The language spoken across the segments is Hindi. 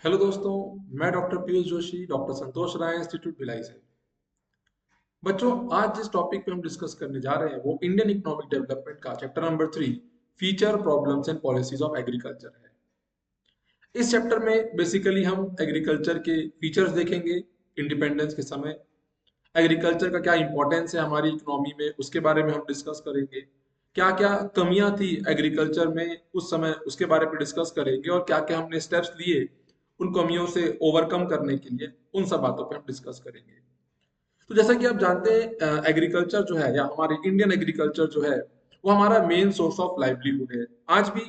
हेलो दोस्तों। मैं डॉक्टर पीयूष जोशी, डॉक्टर संतोष राय इंस्टीट्यूट भिलाई से। बच्चों, आज जिस टॉपिक पे हम डिस्कस करने जा रहे हैं वो इंडियन इकोनॉमिक डेवलपमेंट का chapter number 3, feature, problems and policies of agriculture है। इस चैप्टर में बेसिकली हम एग्रीकल्चर के फीचर्स देखेंगे। इंडिपेंडेंस के समय एग्रीकल्चर का क्या इंपॉर्टेंस है हमारी इकोनॉमी में, उसके बारे में हम डिस्कस करेंगे। क्या क्या कमियां थी एग्रीकल्चर में उस समय, उसके बारे में डिस्कस करेंगे, और क्या क्या हमने स्टेप्स लिए उन कमियों से ओवरकम करने के लिए, उन सब बातों पे हम डिस्कस करेंगे। तो जैसा कि आप जानते हैं, एग्रीकल्चर जो है या हमारे इंडियन एग्रीकल्चर जो है वो हमारा मेन सोर्स ऑफ लाइवलीहुड है। आज भी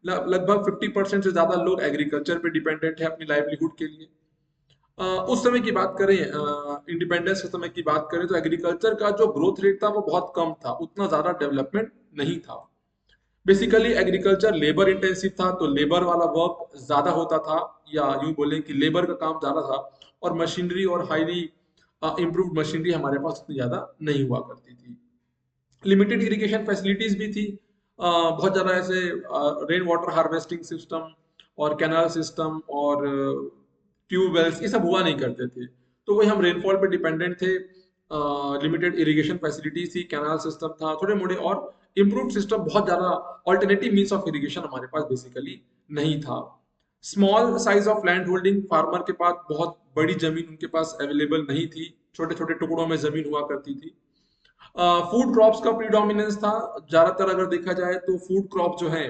लगभग 50% से ज्यादा लोग एग्रीकल्चर पे डिपेंडेंट है अपनी लाइवलीहुड के लिए। उस समय की बात करें, इंडिपेंडेंस के समय की बात करें, तो एग्रीकल्चर का जो ग्रोथ रेट था वो बहुत कम था, उतना ज्यादा डेवलपमेंट नहीं था। बेसिकली एग्रीकल्चर लेबर इंटेंसिव था, तो लेबर वाला वर्क ज्यादा होता था, या यूं बोले कि लेबर का काम ज्यादा था। और मशीनरी और हाईली इम्प्रूव्ड मशीनरी हमारे पास उतनी ज्यादा नहीं हुआ करती थी। लिमिटेड इरिगेशन फैसिलिटीज भी थी। बहुत ज़्यादा ऐसे रेन वाटर हार्वेस्टिंग सिस्टम और कैनाल सिस्टम और ट्यूबवेल्स ये सब हुआ नहीं करते थे। तो वही हम रेनफॉल पे डिपेंडेंट थे। लिमिटेड इरिगेशन फैसिलिटीज थी, कैनाल सिस्टम था, थोड़े मोड़े और इम्प्रूव सिस्टम, बहुत ज़्यादा ऑल्टरनेटिव मीन्स ऑफ इरिगेशन हमारे पास बेसिकली नहीं था। Small size of land holding, farmer के पास बहुत बड़ी जमीन उनके पास अवेलेबल नहीं थी, छोटे छोटे टुकड़ों में जमीन हुआ करती थी। फूड क्रॉप्स का प्रीडोमिनेंस था। ज्यादातर अगर देखा जाए तो फूड क्रॉप जो है,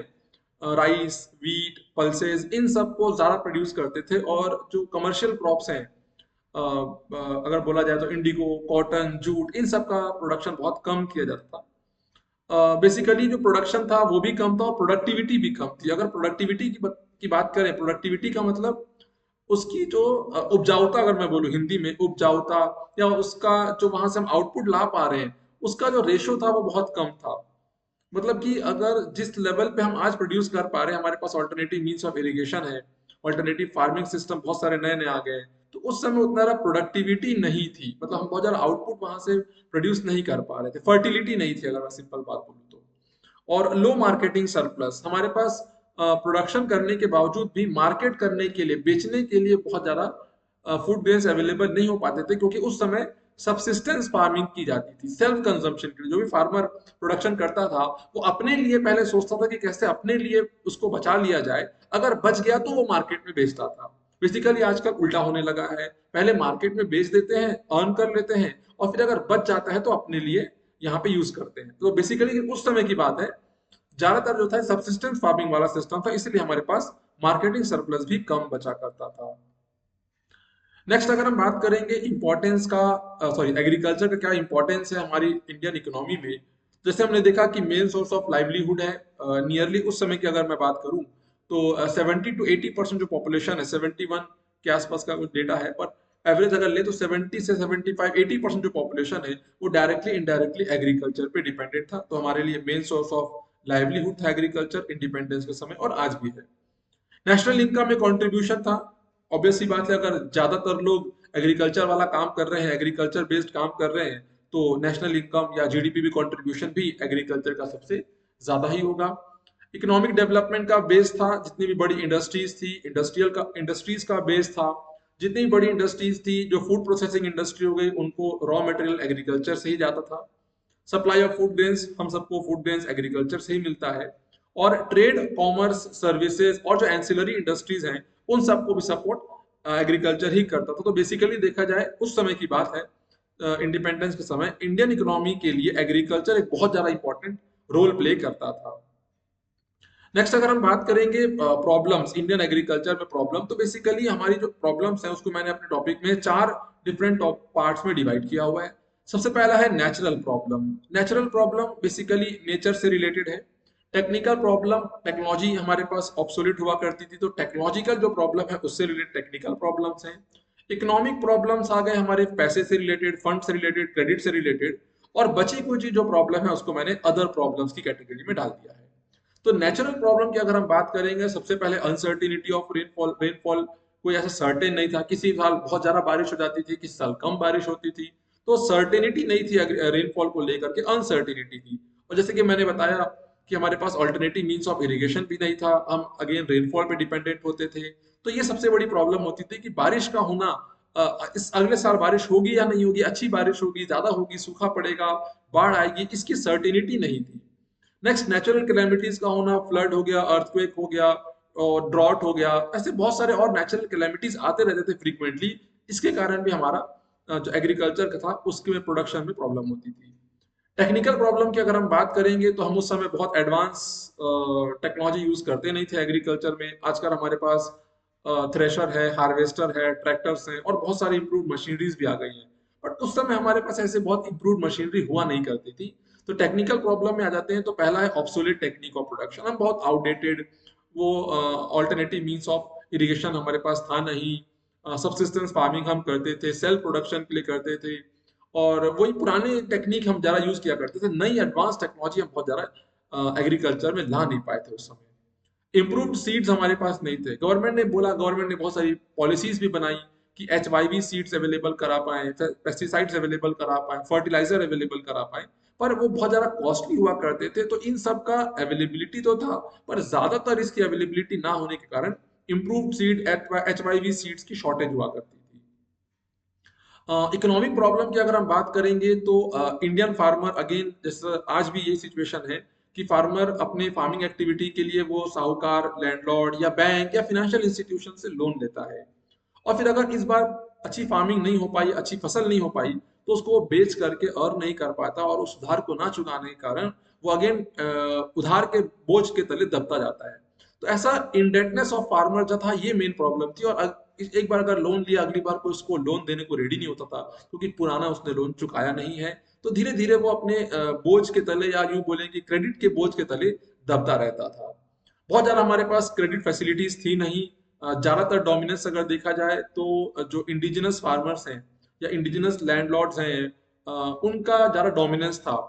राइस, वीट, पल्सेस, इन सब को ज्यादा प्रोड्यूस करते थे। और जो कमर्शियल क्रॉप्स हैं, अगर बोला जाए तो इंडिगो, कॉटन, जूट, इन सब का प्रोडक्शन बहुत कम किया जाता था। बेसिकली जो प्रोडक्शन था वो भी कम था और प्रोडक्टिविटी भी कम थी। अगर प्रोडक्टिविटी की बात करें, प्रोडक्टिविटी का मतलब उसकी जो उपजाऊता, अगर मैं बोलूँ हिंदी में उपजाऊता, या उसका जो वहां से हम आउटपुट ला पा रहे हैं, उसका जो रेशो था वो बहुत कम था। मतलब कि अगर जिस लेवल पे हम आज प्रोड्यूस कर पा रहे हैं, हमारे पास ऑल्टरनेटिव मीन्स ऑफ इरिगेशन है, ऑल्टरनेटिव फार्मिंग सिस्टम बहुत सारे नए नए आ गए हैं, तो उस समय उतना ज्यादा प्रोडक्टिविटी नहीं थी। मतलब हम बहुत ज्यादा आउटपुट वहां से प्रोड्यूस नहीं कर पा रहे थे, फर्टिलिटी नहीं थी, अगर मैं सिंपल बात बोलूँ तो। और लो मार्केटिंग सरप्लस, हमारे पास प्रोडक्शन करने के बावजूद भी मार्केट करने के लिए, बेचने के लिए बहुत ज्यादा फूड ग्रेन्स अवेलेबल नहीं हो पाते थे, क्योंकि उस समय सब्सिस्टेंस फार्मिंग की जाती थी, सेल्फ कंजम्पशन के लिए। जो भी फार्मर प्रोडक्शन करता था वो अपने लिए पहले सोचता था कि कैसे अपने लिए उसको बचा लिया जाए, अगर बच गया तो वो मार्केट में बेचता था। बेसिकली आजकल उल्टा होने लगा है, पहले मार्केट में बेच देते हैं, अर्न कर लेते हैं, और फिर अगर बच जाता है तो अपने लिए यहाँ पे यूज करते हैं। तो बेसिकली उस समय की बात है, ज्यादातर जो था सब्सिस्टेंस फार्मिंग वाला सिस्टम था, इसलिए हमारे पास मार्केटिंग सरप्लस भी कम बचा करता था। नेक्स्ट अगर हम बात करेंगे इंपॉर्टेंस का, सॉरी, एग्रीकल्चर का क्या इंपॉर्टेंस है हमारी इंडियन इकोनॉमी में, जैसे हमने देखा कि मेन सोर्स ऑफ लाइवलीहुड है। नियरली उस समय की अगर मैं बात करूं तो 70 to 80% जो पॉपुलेशन है, 71 के आसपास का कुछ डेटा है, पर एवरेज अगर ले तो 70 से 75-80% जो पॉपुलेशन है वो डायरेक्टली इनडायरेक्टली एग्रीकल्चर पे डिपेंडेंट था। तो हमारे लिए मेन सोर्स ऑफ लाइवलीहुड था एग्रीकल्चर, इंडिपेंडेंस के समय और आज भी है। नेशनल इनकम में कंट्रीब्यूशन था। ऑब्वियस सी बात है, अगर ज्यादातर लोग एग्रीकल्चर वाला काम कर रहे हैं, एग्रीकल्चर बेस्ड काम कर रहे हैं, तो नेशनल इनकम या जीडीपी भी कंट्रीब्यूशन भी एग्रीकल्चर का सबसे ज्यादा ही होगा। इकोनॉमिक डेवलपमेंट का बेस था, जितनी भी बड़ी इंडस्ट्रीज थी, इंडस्ट्रीज का बेस था। जितनी भी बड़ी इंडस्ट्रीज थी, जो फूड प्रोसेसिंग इंडस्ट्री हो गई, उनको रॉ मटेरियल एग्रीकल्चर से ही जाता था। सप्लाई ऑफ फूड ग्रेन्स, हम सबको फूड ग्रेन्स एग्रीकल्चर से ही मिलता है। और ट्रेड, कॉमर्स, सर्विसेज और जो एंसिलरी इंडस्ट्रीज हैं, उन सबको भी सपोर्ट एग्रीकल्चर ही करता था। तो बेसिकली देखा जाए उस समय की बात है, इंडिपेंडेंस के समय इंडियन इकोनॉमी के लिए एग्रीकल्चर एक बहुत ज्यादा इंपॉर्टेंट रोल प्ले करता था। नेक्स्ट अगर हम बात करेंगे प्रॉब्लम्स, इंडियन एग्रीकल्चर में प्रॉब्लम, तो बेसिकली हमारी जो प्रॉब्लम्स है उसको मैंने अपने टॉपिक में चार डिफरेंट पार्ट्स में डिवाइड किया हुआ है। सबसे पहला है natural problem. Natural problem basically nature से रिलेटेड है। टेक्निकल प्रॉब्लम, टेक्नोलॉजी हमारे पास ऑब्सोलीट हुआ करती थी, तो टेक्नोलॉजिकल जो प्रॉब्लम है उससे रिलेटेड टेक्निकल प्रॉब्लम्स हैं। इकोनॉमिक प्रॉब्लम्स आ गए हमारे पैसे से रिलेटेड, फंड से रिलेटेड, क्रेडिट से रिलेटेड। और बची कुछ जो प्रॉब्लम है उसको मैंने अदर प्रॉब्लम्स की कैटेगरी में डाल दिया है। तो नेचुरल प्रॉब्लम की अगर हम बात करेंगे, सबसे पहले अनसर्टिनिटी ऑफ रेनफॉल। रेनफॉल कोई ऐसा सर्टेन नहीं था, किसी साल बहुत ज्यादा बारिश हो जाती थी, किसी साल कम बारिश होती थी। तो सर्टेनिटी नहीं थी रेनफॉल को लेकर के, अनसर्टिनिटी थी। और जैसे कि मैंने बताया कि हमारे पास ऑल्टरनेटिव मीन्स ऑफ इरिगेशन भी नहीं था, हम अगेन रेनफॉल पे डिपेंडेंट होते थे। तो ये सबसे बड़ी प्रॉब्लम होती थी कि बारिश का होना, इस अगले साल बारिश होगी या नहीं होगी, अच्छी बारिश होगी, ज्यादा होगी, सूखा पड़ेगा, बाढ़ आएगी, इसकी सर्टेनिटी नहीं थी। नेक्स्ट, नेचुरल कैलेमिटीज का होना, फ्लड हो गया, अर्थक्वेक हो गया, और ड्रॉट हो गया, ऐसे बहुत सारे और नेचुरल कैलेमिटीज आते रहते थे फ्रीक्वेंटली। इसके कारण भी हमारा जो एग्रीकल्चर का था उसके प्रोडक्शन में प्रॉब्लम होती थी। टेक्निकल प्रॉब्लम की अगर हम बात करेंगे तो हम उस समय बहुत एडवांस टेक्नोलॉजी यूज करते नहीं थे एग्रीकल्चर में। आजकल हमारे पास थ्रेशर है, हार्वेस्टर है, ट्रैक्टर्स हैं और बहुत सारी इंप्रूव मशीनरीज भी आ गई हैं, बट उस समय हमारे पास ऐसे बहुत इंप्रूव मशीनरी हुआ नहीं करती थी। तो टेक्निकल प्रॉब्लम में आ जाते हैं तो पहला है ऑब्सोलेट टेक्निक ऑफ प्रोडक्शन। हम बहुत आउटडेटेड, वो ऑल्टरनेटिव मीन्स ऑफ इरिगेशन हमारे पास था नहीं, सबसिस्टेंस फार्मिंग हम करते थे, सेल्फ प्रोडक्शन के लिए करते थे, और वही पुराने टेक्निक हम ज़्यादा यूज किया करते थे। नई एडवांस टेक्नोलॉजी हम बहुत ज़्यादा एग्रीकल्चर में ला नहीं पाए थे उस समय। इम्प्रूव्ड सीड्स हमारे पास नहीं थे। गवर्नमेंट ने बहुत सारी पॉलिसीज भी बनाई कि HYV सीड्स अवेलेबल करा पाए, पेस्टिसाइड्स अवेलेबल करा पाए, फर्टिलाइजर अवेलेबल करा पाए, पर वो बहुत ज़्यादा कॉस्टली हुआ करते थे। तो इन सब का अवेलेबिलिटी तो था, पर ज़्यादातर इसकी अवेलेबिलिटी ना होने के कारण इम्प्रूव्ड सीड, HYV सीड्स की शॉर्टेज हुआ करती थी। इकोनॉमिक प्रॉब्लम की अगर हम बात करेंगे तो इंडियन फार्मर, अगेन जैसे आज भी यही सिचुएशन है कि फार्मर अपने फार्मिंग एक्टिविटी के लिए वो साहूकार, लैंडलॉर्ड या बैंक या फिनेंशियल इंस्टीट्यूशन से लोन लेता है, और फिर अगर इस बार अच्छी फार्मिंग नहीं हो पाई, अच्छी फसल नहीं हो पाई, तो उसको वो बेच करके अर्न नहीं कर पाता, और उस उधार को ना चुकाने के कारण वो अगेन उधार के बोझ के तले दबता जाता है। तो ऐसा इंडेटनेस ऑफ फार्मर जो था, ये मेन प्रॉब्लम थी। और एक बार अगर लोन लिया, अगली बार कोई उसको लोन देने को रेडी नहीं होता था क्योंकि पुराना उसने लोन चुकाया नहीं है, तो धीरे धीरे वो अपने बोझ के तले, या यूं बोले कि क्रेडिट के बोझ के तले दबता रहता था। बहुत ज्यादा हमारे पास क्रेडिट फैसिलिटीज थी नहीं। ज्यादातर डोमिनेंस अगर देखा जाए तो जो इंडिजिनस फार्मर्स हैं या इंडिजिनस लैंडलॉर्ड्स हैं, उनका ज्यादा डोमिनेंस था।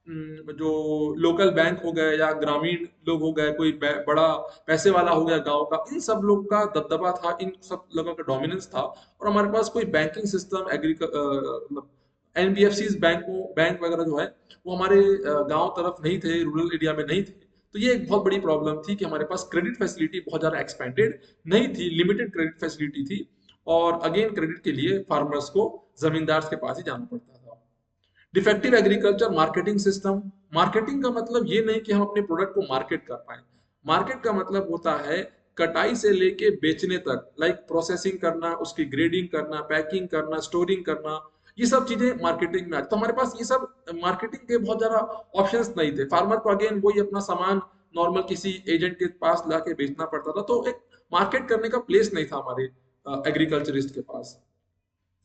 जो लोकल बैंक हो गए या ग्रामीण लोग हो गए, कोई बड़ा पैसे वाला हो गया गांव का, इन सब लोग का दबदबा था, इन सब लोगों का डोमिनेंस था। और हमारे पास कोई बैंकिंग सिस्टम, मतलब NBFC बैंक वगैरह जो है वो हमारे गांव तरफ नहीं थे, रूरल एरिया में नहीं थे। तो ये एक बहुत बड़ी प्रॉब्लम थी कि हमारे पास क्रेडिट फैसिलिटी बहुत ज्यादा एक्सपेंडेड नहीं थी, लिमिटेड क्रेडिट फैसिलिटी थी, और अगेन क्रेडिट के लिए फार्मर्स को जमींदार के पास ही जाना पड़ता था। Defective agriculture marketing system. Marketing का मतलब ये नहीं कि हम अपने प्रोडक्ट को मार्केट कर पाए। मार्केट का मतलब होता है कटाई से लेके बेचने तक, लाइक प्रोसेसिंग करना, उसकी ग्रेडिंग करना, पैकिंग करना, स्टोरिंग करना, ये सब चीजें मार्केटिंग में आती। तो हमारे पास ये सब मार्केटिंग के बहुत ज्यादा ऑप्शंस नहीं थे। फार्मर को अगेन वही अपना सामान नॉर्मल किसी एजेंट के पास लाके बेचना पड़ता था, तो एक मार्केट करने का प्लेस नहीं था हमारे एग्रीकल्चरिस्ट के पास।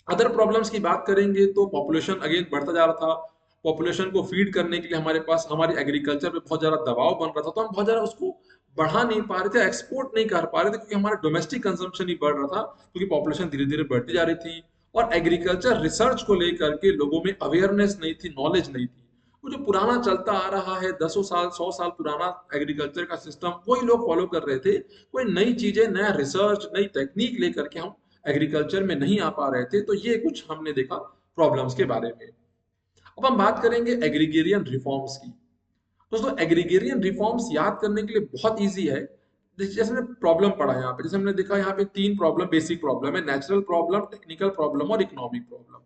अदर प्रॉब्लम्स की बात करेंगे तो पॉपुलेशन अगेन बढ़ता जा रहा था। पॉपुलेशन को फीड करने के लिए हमारे पास हमारी एग्रीकल्चर पे बहुत ज्यादा दबाव बन रहा था, तो हम बहुत ज्यादा उसको बढ़ा नहीं पा रहे थे, एक्सपोर्ट नहीं कर पा रहे थे, क्योंकि हमारा डोमेस्टिक कंजम्पशन ही बढ़ रहा था, क्योंकि पॉपुलेशन धीरे धीरे बढ़ती जा रही थी। और एग्रीकल्चर रिसर्च को लेकर के लोगों में अवेयरनेस नहीं थी, नॉलेज नहीं थी। वो जो पुराना चलता आ रहा है, 10 साल 100 साल पुराना एग्रीकल्चर का सिस्टम, वही लोग फॉलो कर रहे थे। कोई नई चीजें, नया रिसर्च, नई टेक्निक लेकर के हम एग्रीकल्चर में नहीं आ पा रहे थे। तो ये कुछ हमने देखा प्रॉब्लम्स के बारे में। अब हम बात करेंगे एग्रीगेरियन रिफॉर्म्स की। दोस्तों, एग्रीगेरियन रिफॉर्म्स याद करने के लिए बहुत इजी है। जैसे हमने प्रॉब्लम पढ़ा यहाँ पे, जैसे हमने देखा यहाँ पे 3 प्रॉब्लम, बेसिक प्रॉब्लम है, नेचुरल प्रॉब्लम, टेक्निकल प्रॉब्लम और इकोनॉमिक प्रॉब्लम।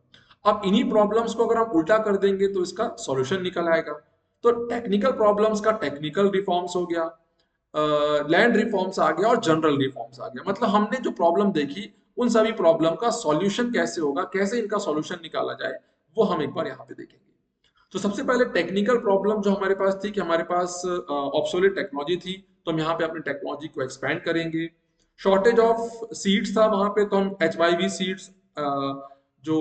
अब इन्हीं प्रॉब्लम्स को अगर हम उल्टा कर देंगे तो इसका सॉल्यूशन निकल आएगा। तो टेक्निकल प्रॉब्लम्स का टेक्निकल रिफॉर्म्स हो गया, लैंड रिफॉर्म्स आ गया, और जनरल रिफॉर्म्स आ गया। मतलब हमने जो प्रॉब्लम देखी, उन सभी प्रॉब्लम का सॉल्यूशन कैसे होगा, कैसे इनका सॉल्यूशन निकाला जाए, वो हम एक बार यहाँ पे देखेंगे। तो सबसे पहले टेक्निकल प्रॉब्लम जो हमारे पास थी, कि हमारे पास ऑब्सोलेट टेक्नोलॉजी थी, तो हम यहाँ पे अपनी टेक्नोलॉजी को एक्सपैंड करेंगे। शॉर्टेज ऑफ सीड्स था वहां पे, तो हम HYV सीड्स, जो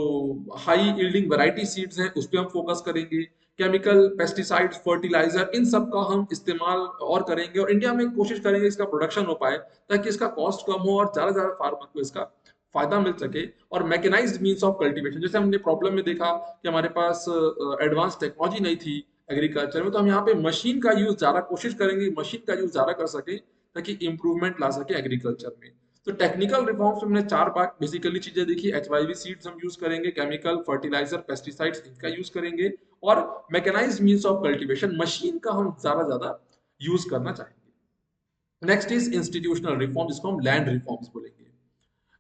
हाई यील्डिंग वैरायटी सीड्स हैं, उस पर हम फोकस करेंगे। केमिकल, पेस्टिसाइड्स, फर्टिलाइजर, इन सब का हम इस्तेमाल और करेंगे, और इंडिया में कोशिश करेंगे इसका प्रोडक्शन हो पाए, ताकि इसका कॉस्ट कम हो और ज्यादा ज्यादा फार्मर को इसका फायदा मिल सके। और मैकेनाइज्ड मींस ऑफ कल्टीवेशन, जैसे हमने प्रॉब्लम में देखा कि हमारे पास एडवांस टेक्नोलॉजी नहीं थी एग्रीकल्चर में, तो हम यहाँ पे मशीन का यूज ज्यादा कोशिश करेंगे, मशीन का यूज ज्यादा कर सके, ताकि इंप्रूवमेंट ला सके एग्रीकल्चर में। तो टेक्निकल रिफॉर्म्स में हमने 4 बार बेसिकली चीजें देखी। HYV सीड्स हम यूज करेंगे, केमिकल, फर्टिलाइजर, पेस्टिसाइड्स, इनका यूज करेंगे, और mechanised means of cultivation, machine का हम ज्यादा यूज करना चाहेंगे। नेक्स्ट इज इंस्टीट्यूशनल रिफॉर्म, जिसको हम लैंड रिफॉर्म्स बोलेंगे।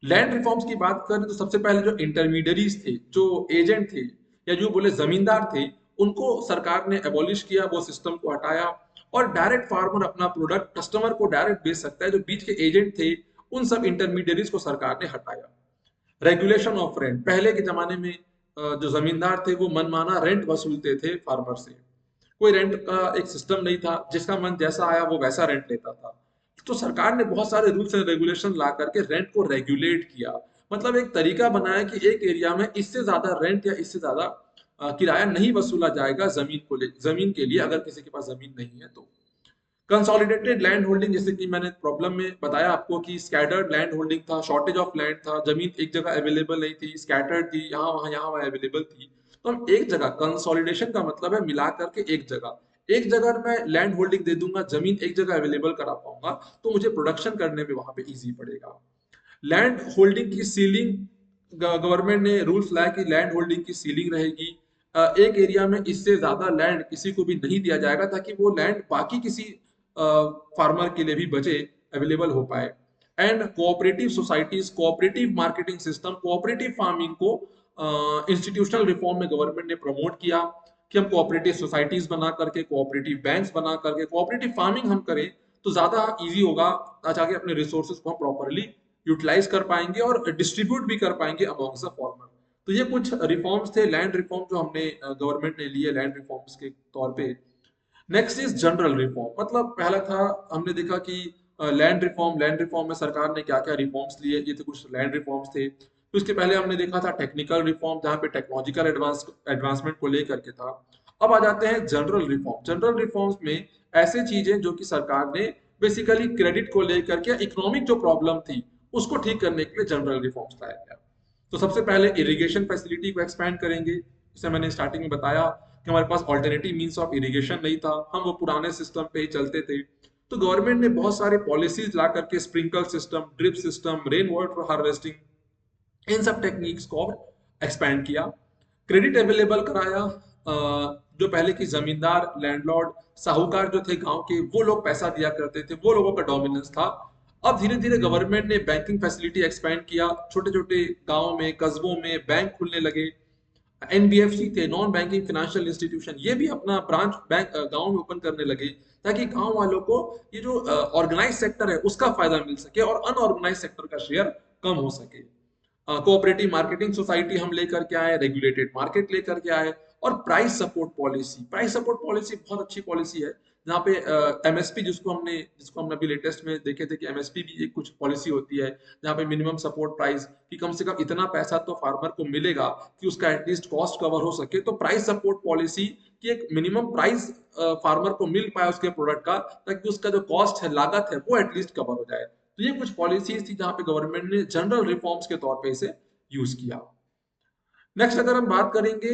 लैंड रिफॉर्म्स की बात करें तो सबसे पहले जो इंटरमीडियरीज थे, जो एजेंट थे, या जो बोले जमींदार थे, उनको सरकार ने एबॉलिश किया, वो सिस्टम को हटाया, और डायरेक्ट फार्मर अपना प्रोडक्ट कस्टमर को डायरेक्ट बेच सकता है। जो बीच के एजेंट थे, उन सब इंटरमीडियरीज को सरकार ने हटाया। रेगुलेशन ऑफ रेंट, पहले के जमाने में जो जमींदार थे वो मनमाना रेंट वसूलते थे फार्मर से। कोई रेंट का एक सिस्टम नहीं था, जिसका मन जैसा आया वो वैसा रेंट लेता था। तो सरकार ने बहुत सारे रूल्स एंड रेगुलेशन ला करके रेंट को रेगुलेट किया, मतलब एक तरीका बनाया कि एक एरिया में इससे ज्यादा रेंट या इससे ज्यादा किराया नहीं वसूला जाएगा जमीन के लिए, अगर किसी के पास जमीन नहीं है तो। कंसोलिडेटेड लैंड होल्डिंग, जैसे कि मैंने प्रॉब्लम में बताया आपको कि स्कैटर्ड लैंड होल्डिंग था, शॉर्टेज ऑफ लैंड था, जमीन एक जगह अवेलेबल नहीं थी, स्कैटर्ड थी, यहाँ वहाँ अवेलेबल थी। तो हम एक जगह, कंसोलिडेशन का मतलब है मिला करके एक जगह मैं लैंड होल्डिंग दे दूंगा, जमीन एक जगह अवेलेबल करा पाऊंगा, तो मुझे प्रोडक्शन करने में वहां पे इजी पड़ेगा। लैंड होल्डिंग की सीलिंग, गवर्नमेंट ने रूल्स लाया कि लैंड होल्डिंग की सीलिंग रहेगी। एक एरिया में इससे ज्यादा लैंड किसी को भी नहीं दिया जाएगा, ताकि वो लैंड बाकी किसी फार्मर के लिए भी बचे, अवेलेबल हो पाए। And cooperative societies, cooperative marketing system, cooperative farming को इंस्टीट्यूशनल रिफॉर्म में गवर्नमेंट ने प्रमोट किया कि हम कोऑपरेटिव सोसाइटीज बना करके, कोऑपरेटिव बैंक्स बना करके कोऑपरेटिव फार्मिंग हम करें, तो ज्यादा इजी होगा, ताकि अपने रिसोर्सेज को हम प्रॉपरली यूटिलाइज कर पाएंगे और डिस्ट्रीब्यूट भी कर पाएंगे अमॉन्ग्स द फॉर्मर। तो ये कुछ रिफॉर्म्स थे, लैंड रिफॉर्म जो हमने गवर्नमेंट ने लिए लैंड रिफॉर्म्स के तौर पे। नेक्स्ट इज जनरल रिफॉर्म, मतलब पहला था, हमने देखा कि लैंड रिफॉर्म में सरकार ने क्या क्या रिफॉर्म्स लिए, ये तो कुछ लैंड रिफॉर्म्स थे। तो इसके पहले हमने देखा था टेक्निकल रिफॉर्म, जहाँ पे टेक्नोलॉजिकल एडवांसमेंट को लेकर के था। अब आ जाते हैं जनरल रिफॉर्म। जनरल रिफॉर्म्स में ऐसे चीजें जो कि सरकार ने बेसिकली क्रेडिट को लेकर के, इकोनॉमिक जो प्रॉब्लम थी उसको ठीक करने के लिए जनरल रिफॉर्म्स लाया गया। तो सबसे पहले इरिगेशन फैसिलिटी को एक्सपैंड करेंगे, जैसे मैंने स्टार्टिंग में बताया कि हमारे पास ऑल्टरनेटिव मींस ऑफ इरिगेशन नहीं था, हम वो पुराने सिस्टम पे ही चलते थे। तो गवर्नमेंट ने बहुत सारे पॉलिसीज ला करके sprinkle system, drip system, rain water harvesting, इन सब टेक्निक्स को और एक्सपैंड किया। क्रेडिट अवेलेबल कराया, जो पहले की जमींदार, लैंडलॉर्ड, साहूकार जो थे गांव के, वो लोग पैसा दिया करते थे, वो लोगों का डोमिनेंस था। अब धीरे धीरे गवर्नमेंट ने बैंकिंग फैसिलिटी एक्सपैंड किया, छोटे छोटे गांव में, कस्बों में बैंक खुलने लगे। एनबीएफसी थे, नॉन बैंकिंग फाइनेंशियल इंस्टीट्यूशन, ये भी अपना ब्रांच बैंक गांव में ओपन करने लगे, ताकि गांव वालों को ये जो ऑर्गेनाइज सेक्टर है उसका फायदा मिल सके और अनऑर्गेनाइज सेक्टर का शेयर कम हो सके। कोऑपरेटिव मार्केटिंग सोसाइटी हम लेकर के आए, रेगुलेटेड मार्केट लेकर के आए, और price support policy. Price support policy बहुत अच्छी पॉलिसी है, जहाँ पे एमएसपी, जिसको हमने अभी लेटेस्ट में देखे थे कि एमएसपी भी एक कुछ पॉलिसी होती है, जहाँ पे मिनिमम सपोर्ट प्राइस, कि कम से कम इतना पैसा तो फार्मर को मिलेगा कि उसका एटलीस्ट कॉस्ट कवर हो सके। तो प्राइस सपोर्ट पॉलिसी की एक मिनिमम प्राइस फार्मर को मिल पाए उसके प्रोडक्ट का, ताकि उसका जो कॉस्ट है, लागत है, वो एटलीस्ट कवर हो जाए। तो ये कुछ पॉलिसीज थी जहां पे गवर्नमेंट ने जनरल रिफॉर्म्स के तौर पे इसे यूज किया। नेक्स्ट अगर हम बात करेंगे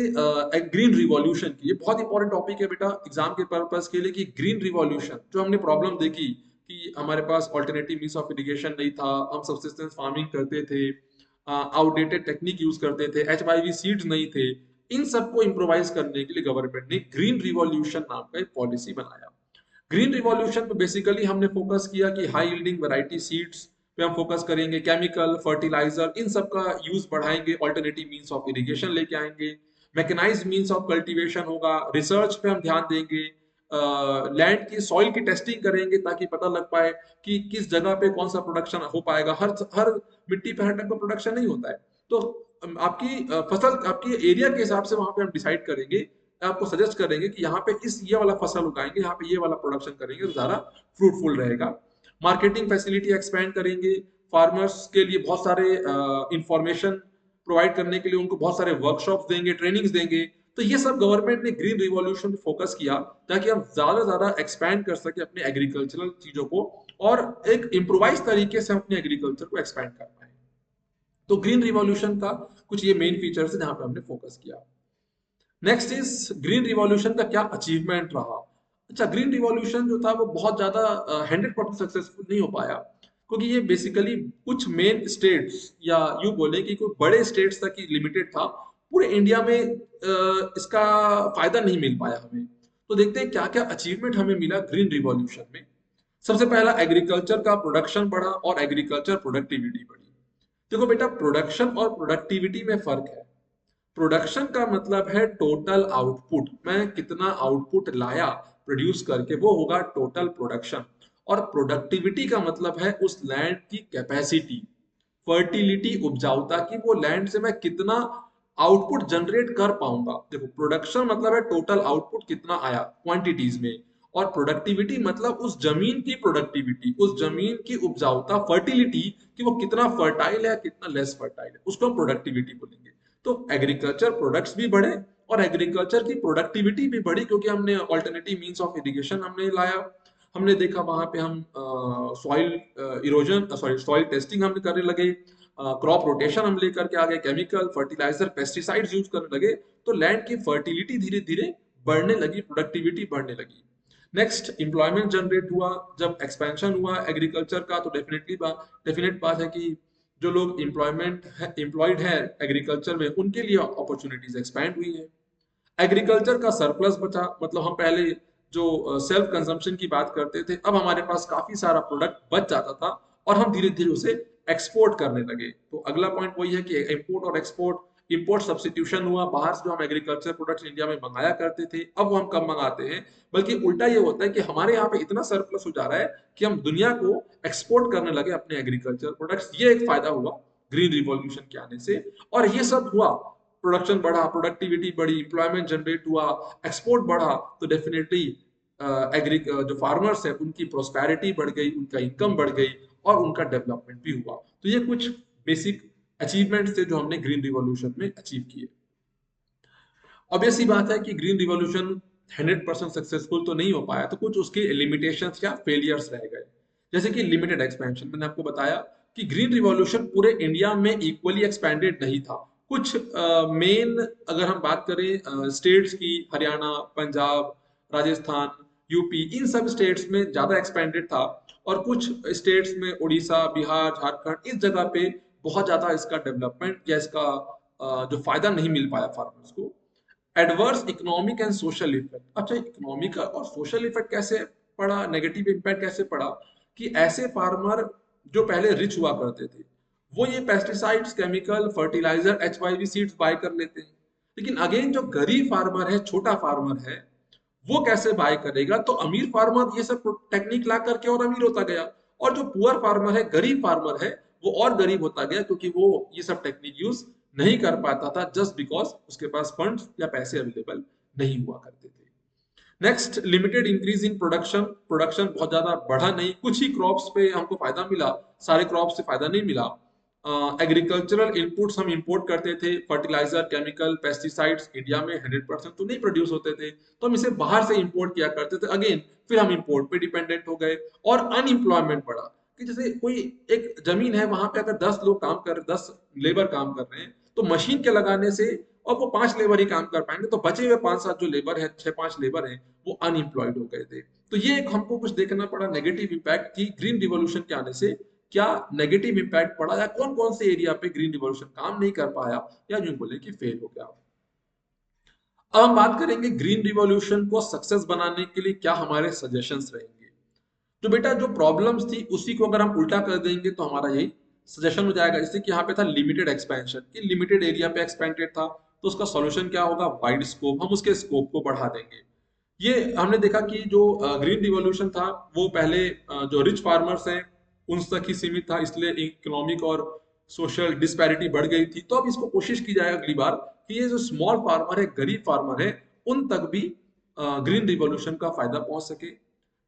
ग्रीन रिवॉल्यूशन की, ये बहुत इंपॉर्टेंट टॉपिक है बेटा एग्जाम के पर्पस के लिए, कि ग्रीन रिवॉल्यूशन जो हमने प्रॉब्लम देखी कि हमारे पास ऑल्टरनेटिव मींस ऑफ इरिगेशन नहीं था, हम सब्सिस्टेंस फार्मिंग करते थे, आउटडेटेड टेक्निक यूज करते थे, एचवाईवी सीड्स नहीं थे, इन सबको इम्प्रोवाइज करने के लिए गवर्नमेंट ने ग्रीन रिवॉल्यूशन नाम का एक पॉलिसी बनाया। ग्रीन रिवॉल्यूशन पे बेसिकली हमने फोकस किया कि हाई यील्डिंग वैरायटी सीड्स पे हम फोकस करेंगे, केमिकल फर्टिलाइजर इन सब का यूज बढ़ाएंगे, ऑल्टरनेटिव मींस ऑफ इरिगेशन लेके आएंगे, मैकेनाइज्ड मींस ऑफ कल्टीवेशन होगा, रिसर्च पे हम ध्यान देंगे, लैंड की सॉइल की टेस्टिंग करेंगे, ताकि पता लग पाए कि किस जगह पे कौन सा प्रोडक्शन हो पाएगा। हर हर मिट्टी पे हर टाइप का प्रोडक्शन नहीं होता है, तो आपकी फसल, आपकी एरिया के हिसाब से वहां पे हम डिसाइड करेंगे, आपको सजेस्ट करेंगे कि यहाँ पे ये वाला फसल उगाएंगे, यहाँ पे ये वाला प्रोडक्शन करेंगे, तो ज्यादा फ्रूटफुल रहेगा। मार्केटिंग फैसिलिटी एक्सपेंड करेंगे, फार्मर्स के लिए बहुत सारे इंफॉर्मेशन प्रोवाइड करने के लिए उनको बहुत सारे वर्कशॉप्स देंगे, ट्रेनिंग्स देंगे। तो ये सब गवर्नमेंट ने ग्रीन रिवॉल्यूशन पे फोकस किया, ताकि हम ज्यादा से ज्यादा एक्सपैंड कर सके अपने एग्रीकल्चरल चीजों को, और एक इम्प्रोवाइज तरीके से हम अपने एग्रीकल्चर को एक्सपैंड कर पाए। तो ग्रीन रिवॉल्यूशन का कुछ ये मेन फीचर्स है जहां पे हमने फोकस किया। नेक्स्ट इज ग्रीन रिवॉल्यूशन का क्या अचीवमेंट रहा। अच्छा, ग्रीन रिवॉल्यूशन जो था वो बहुत ज्यादा 100% सक्सेसफुल नहीं हो पाया, क्योंकि ये बेसिकली कुछ मेन स्टेट्स, या यूं बोले कि कुछ बड़े स्टेट्स तक ही लिमिटेड था, पूरे इंडिया में इसका फायदा नहीं मिल पाया हमें। तो देखते हैं क्या क्या अचीवमेंट हमें मिला ग्रीन रिवॉल्यूशन में। सबसे पहला, एग्रीकल्चर का प्रोडक्शन बढ़ा और एग्रीकल्चर प्रोडक्टिविटी बढ़ी। देखो बेटा, प्रोडक्शन और प्रोडक्टिविटी में फर्क है। प्रोडक्शन का मतलब है टोटल आउटपुट, मैं कितना आउटपुट लाया प्रोड्यूस करके, वो होगा टोटल प्रोडक्शन। और प्रोडक्टिविटी का मतलब है उस लैंड की कैपेसिटी, फर्टिलिटी, उपजाऊता की, वो लैंड से मैं कितना आउटपुट जनरेट कर पाऊंगा। देखो, प्रोडक्शन मतलब है टोटल आउटपुट कितना आया क्वांटिटीज में, और प्रोडक्टिविटी मतलब उस जमीन की प्रोडक्टिविटी, उस जमीन की उपजाऊता, फर्टिलिटी, कि वो कितना फर्टाइल है कितना लेस फर्टाइल है, उसको हम प्रोडक्टिविटी बोलेंगे। तो एग्रीकल्चर प्रोडक्ट्स भी बढ़े और एग्रीकल्चर की प्रोडक्टिविटी भी बढ़ी, क्योंकि हमने ऑल्टरनेटिव मींस ऑफ इरिगेशन हमने लाया। हमने देखा वहां पे हम soil erosion, sorry soil testing हम करने लगे, क्रॉप रोटेशन हम लेकर के आ गए, केमिकल फर्टिलाइजर पेस्टिसाइड्स यूज करने लगे, तो लैंड की फर्टिलिटी धीरे धीरे बढ़ने लगी, प्रोडक्टिविटी बढ़ने लगी। नेक्स्ट, एम्प्लॉयमेंट जनरेट हुआ। जब एक्सपेंशन हुआ एग्रीकल्चर का, तो डेफिनेट बात है कि जो लोग एम्प्लॉयड है एग्रीकल्चर में, उनके लिए अपॉर्चुनिटीज एक्सपैंड हुई है। एग्रीकल्चर का सरप्लस बचा, मतलब हम पहले जो सेल्फ कंजम्पशन की बात करते थे, अब हमारे पास काफी सारा प्रोडक्ट बच जाता था और हम धीरे धीरे उसे एक्सपोर्ट करने लगे। तो अगला पॉइंट वही है कि इंपोर्ट और एक्सपोर्ट, इंपोर्ट सब्सटीट्यूशन हुआ, बाहर से जो हम एग्रीकल्चर प्रोडक्ट्स इंडिया में मंगाया करते थे, अब वो हम कम मंगाते हैं। बल्कि उल्टा ये होता है कि हमारे यहाँ पे इतना सरप्लस हो जा रहा है कि हम दुनिया को एक्सपोर्ट करने लगे अपने एग्रीकल्चर प्रोडक्ट्स। ये एक फायदा हुआ ग्रीन रिवॉल्यूशन के आने से। और ये सब हुआ, प्रोडक्शन बढ़ा, प्रोडक्टिविटी बढ़ी, एम्प्लॉयमेंट जनरेट हुआ, एक्सपोर्ट बढ़ा, तो डेफिनेटली एग्री जो फार्मर्स है उनकी प्रोस्पेरिटी बढ़ गई, उनका इनकम बढ़ गई और उनका डेवलपमेंट भी हुआ। तो ये कुछ बेसिक अचीवमेंट्स थे जो हमने ग्रीन रिवॉल्यूशन में अचीव किए। ऑब्वियस सी बात है कि ग्रीन रिवॉल्यूशन 100% सक्सेसफुल तो नहीं हो पाया, तो कुछ उसके लिमिटेशंस या फेलियर्स रह गए। जैसे कि लिमिटेड एक्सपेंशन, मैंने आपको बताया कि ग्रीन रिवॉल्यूशन पूरे इंडिया में इक्वली एक्सपेंडेड नहीं था। कुछ मेन अगर हम बात करें स्टेट्स की, हरियाणा, पंजाब, राजस्थान, यूपी, इन सब स्टेट्स में ज्यादा एक्सपेंडेड था, और कुछ स्टेट्स में उड़ीसा, बिहार, झारखंड, इस जगह पे बहुत ज्यादा इसका डेवलपमेंट या इसका जो फायदा नहीं मिल पाया फार्मर्स को। Adverse economic and social effect, अच्छा इकोनॉमिक और सोशल इफेक्ट कैसे पड़ा, नेगेटिव इम्पैक्ट कैसे पड़ा, कि ऐसे फार्मर जो पहले रिच हुआ करते थे, वो ये pesticides, chemical fertiliser, HYV seeds buy कर लेते हैं। लेकिन अगेन जो गरीब फार्मर है, छोटा फार्मर है, वो कैसे बाय करेगा? तो अमीर फार्मर ये सब टेक्निक ला करके और अमीर होता गया, और जो पुअर फार्मर है, गरीब फार्मर है, वो और गरीब होता गया, क्योंकि वो ये सब टेक्निक यूज नहीं कर पाता था, जस्ट बिकॉज उसके पास फंड्स या पैसे अवेलेबल नहीं हुआ करते थे। Next, limited increase in production, production बहुत ज्यादा बढ़ा नहीं, कुछ ही क्रॉप्स पे हमको फायदा मिला, सारे क्रॉप्स से फायदा नहीं मिला। एग्रीकल्चरल इनपुट्स हम इंपोर्ट करते थे, फर्टिलाइजर, केमिकल, पेस्टिसाइड्स, इंडिया में 100% तो नहीं प्रोड्यूस होते थे, तो हम इसे बाहर से इंपोर्ट किया करते थे। अगेन फिर हम इंपोर्ट पे डिपेंडेंट हो गए, और अनएम्प्लॉयमेंट बढ़ा, कि जैसे कोई एक जमीन है, वहां पे अगर 10 लोग काम कर, 10 लेबर काम कर रहे हैं, तो मशीन के लगाने से और वो 5 लेबर ही काम कर पाएंगे, तो बचे हुए 5-7 जो लेबर है, 6-5 लेबर हैं, वो अनएम्प्लॉयड हो गए थे। तो ये एक हमको कुछ देखना पड़ा नेगेटिव इम्पैक्ट, की ग्रीन रिवॉल्यूशन के आने से क्या नेगेटिव इम्पैक्ट पड़ा, या कौन कौन से एरिया पे ग्रीन रिवॉल्यूशन काम नहीं कर पाया, या यूं बोले कि फेल हो गया। अब हम बात करेंगे ग्रीन रिवॉल्यूशन को सक्सेस बनाने के लिए क्या हमारे सजेशंस रहेंगे। तो बेटा, जो प्रॉब्लम्स थी उसी को अगर हम उल्टा कर देंगे तो हमारा यही सजेशन हो जाएगा। जैसे कि यहाँ पे था लिमिटेड एक्सपेंशन, कि लिमिटेड एरिया पे एक्सपेंडेड था, तो उसका सॉल्यूशन क्या होगा? वाइड स्कोप, हम उसके स्कोप को बढ़ा देंगे। ये हमने देखा कि जो ग्रीन रिवॉल्यूशन था, वो पहले जो रिच फार्मर्स हैं उन तक ही सीमित था, इसलिए इकोनॉमिक और सोशल डिस्पैरिटी बढ़ गई थी। तो अब इसको कोशिश की जाए अगली बार कि ये जो स्मॉल फार्मर है, गरीब फार्मर है, उन तक भी ग्रीन रिवॉल्यूशन का फायदा पहुंच सके।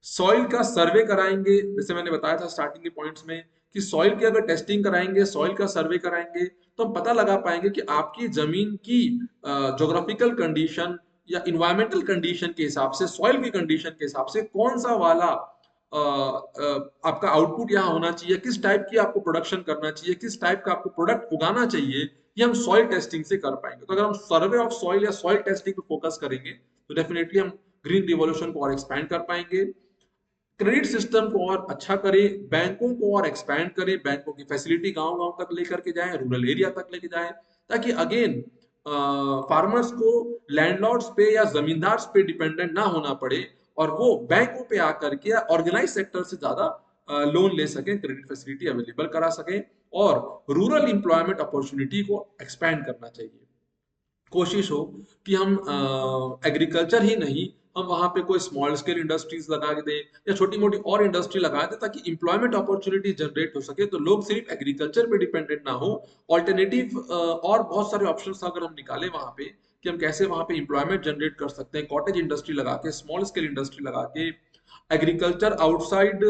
सॉइल का सर्वे कराएंगे, जैसे मैंने बताया था स्टार्टिंग के पॉइंट्स में, कि सॉइल की अगर टेस्टिंग कराएंगे, सॉइल का सर्वे कराएंगे, तो हम पता लगा पाएंगे कि आपकी जमीन की ज्योग्राफिकल कंडीशन या इन्वायरमेंटल कंडीशन के हिसाब से, सॉइल की कंडीशन के हिसाब से कौन सा वाला आपका आउटपुट यहाँ होना चाहिए, किस टाइप की आपको प्रोडक्शन करना चाहिए, किस टाइप का आपको प्रोडक्ट उगाना चाहिए, ये हम सॉइल टेस्टिंग से कर पाएंगे। तो अगर हम सर्वे ऑफ सॉइल या सॉइल टेस्टिंग पे फोकस करेंगे, तो डेफिनेटली हम ग्रीन रिवॉल्यूशन को और एक्सपैंड कर पाएंगे। क्रेडिट सिस्टम को और अच्छा करें, बैंकों को और एक्सपैंड करें, बैंकों की फैसिलिटी गांव गांव तक लेकर के जाएं, रूरल एरिया तक लेके जाएं, ताकि अगेन फार्मर्स को लैंडलॉर्ड्स पे या जमींदार्स पे डिपेंडेंट ना होना पड़े, और वो बैंकों पे आकर के ऑर्गेनाइज सेक्टर से ज्यादा लोन ले सकें, क्रेडिट फैसिलिटी अवेलेबल करा सकें और रूरल एम्प्लॉयमेंट अपॉर्चुनिटी को एक्सपैंड करना चाहिए। कोशिश हो कि हम एग्रीकल्चर ही नहीं, हम वहां पे कोई स्मॉल स्केल इंडस्ट्रीज लगा दें या छोटी मोटी और इंडस्ट्री लगा दें ताकि इंप्लॉयमेंट अपॉर्चुनिटी जनरेट हो सके, तो लोग सिर्फ एग्रीकल्चर पे डिपेंडेंट ना हो। ऑल्टरनेटिव और बहुत सारे ऑप्शंस अगर हम निकालें वहां पे कि हम कैसे वहां पे इंप्लॉयमेंट जनरेट कर सकते हैं, कॉटेज इंडस्ट्री लगा के, स्मॉल स्केल इंडस्ट्री लगा के, agriculture outside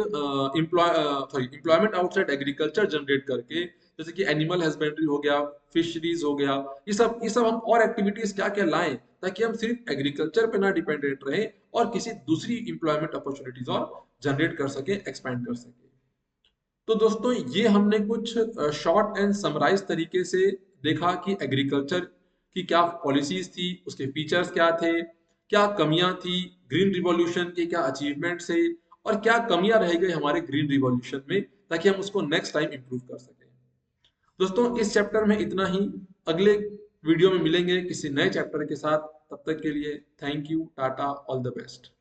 employment outside agriculture generate करके, जैसे कि एनिमल हस्बेंड्री हो गया, फिशरीज हो गया, ये सब हम और एक्टिविटीज क्या क्या लाएं ताकि हम सिर्फ एग्रीकल्चर पे ना डिपेंडेंट रहे और किसी दूसरी इंप्लॉयमेंट अपॉर्चुनिटीज और जनरेट कर सके, एक्सपैंड कर सके। तो दोस्तों ये हमने कुछ शॉर्ट एंड समराइज तरीके से देखा कि एग्रीकल्चर की क्या पॉलिसीज थी, उसके फीचर्स क्या थे, क्या कमियां थी, ग्रीन रिवॉल्यूशन के क्या अचीवमेंट्स थे और क्या कमियां रह गई हमारे ग्रीन रिवॉल्यूशन में, ताकि हम उसको नेक्स्ट टाइम इंप्रूव कर सकें। दोस्तों इस चैप्टर में इतना ही, अगले वीडियो में मिलेंगे किसी नए चैप्टर के साथ। तब तक के लिए thank you, Tata, all the best.